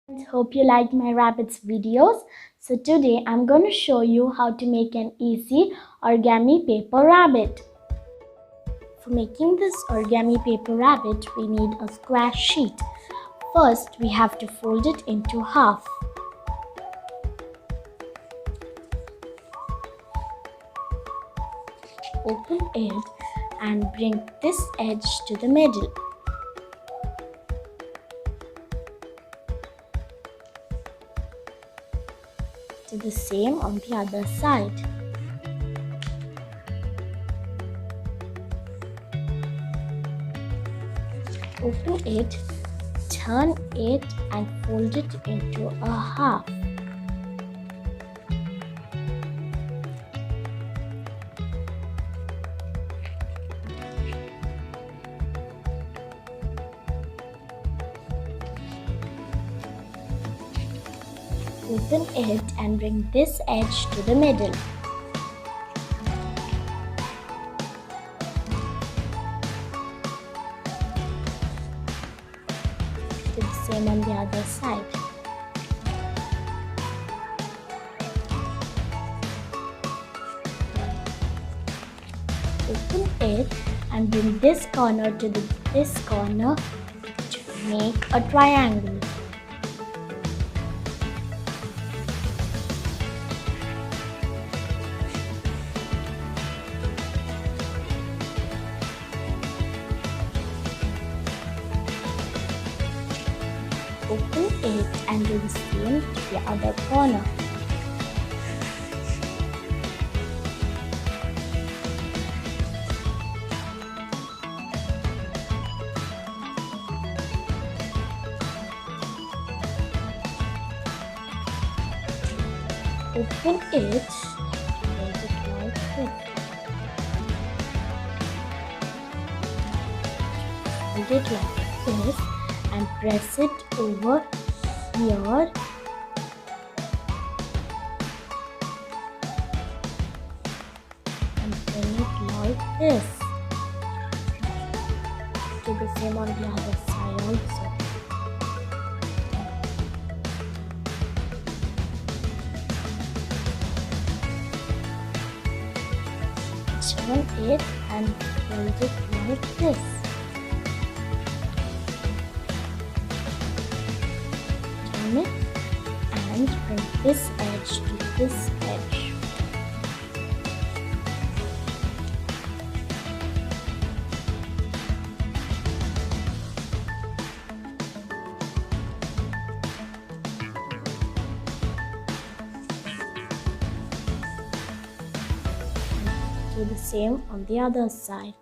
Hope you liked my rabbits videos. So today I'm going to show you how to make an easy origami paper rabbit. For making this origami paper rabbit, we need a square sheet. First, we have to fold it into half. Open it and bring this edge to the middle. Do the same on the other side. Open it, turn it and fold it into a half. Open it and bring this edge to the middle. Do the same on the other side. Open it and bring this corner to this corner to make a triangle. Open it and do the same to the other corner. Open it, hold it like this. Hold it like this and press it over here and bring it like this. Do the same on the other side also. Turn it and fold it like this. Turn it and bring this edge to this edge. Do the same on the other side.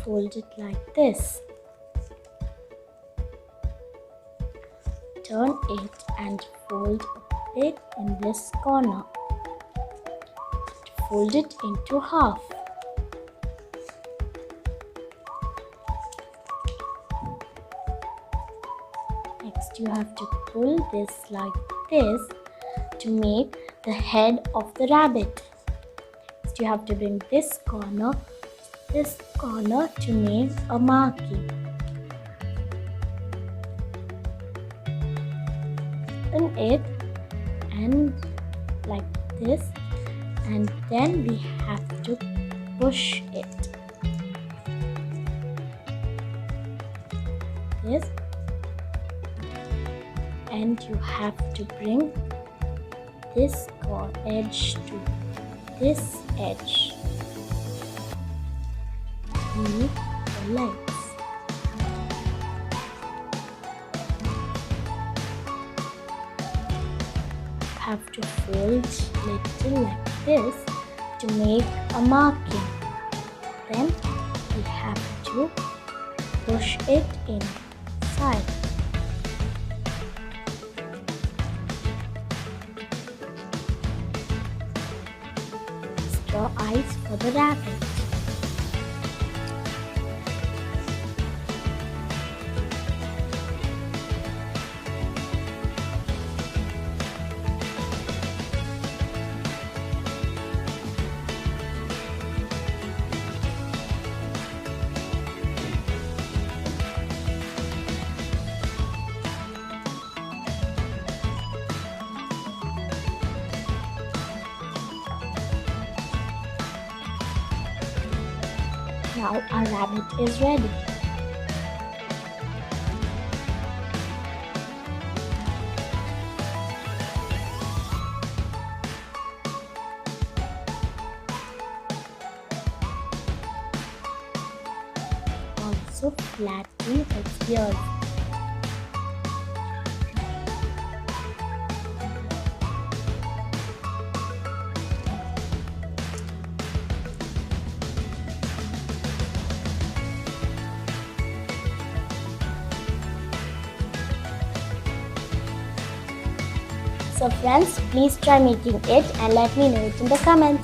Fold it like this. Turn it and fold it in this corner. Fold it into half. Next, you have to pull this like this to make the head of the rabbit. Next, you have to bring this corner to make a marking. Open it and like this, and then we have to push it. This. And you have to bring this edge to this edge. Make the legs. Have to fold little like this to make a marking. Then we have to push it inside. Draw eyes for the rabbit. Now our rabbit is ready. Also flatten its ears. So friends, please try making it and let me know it in the comments.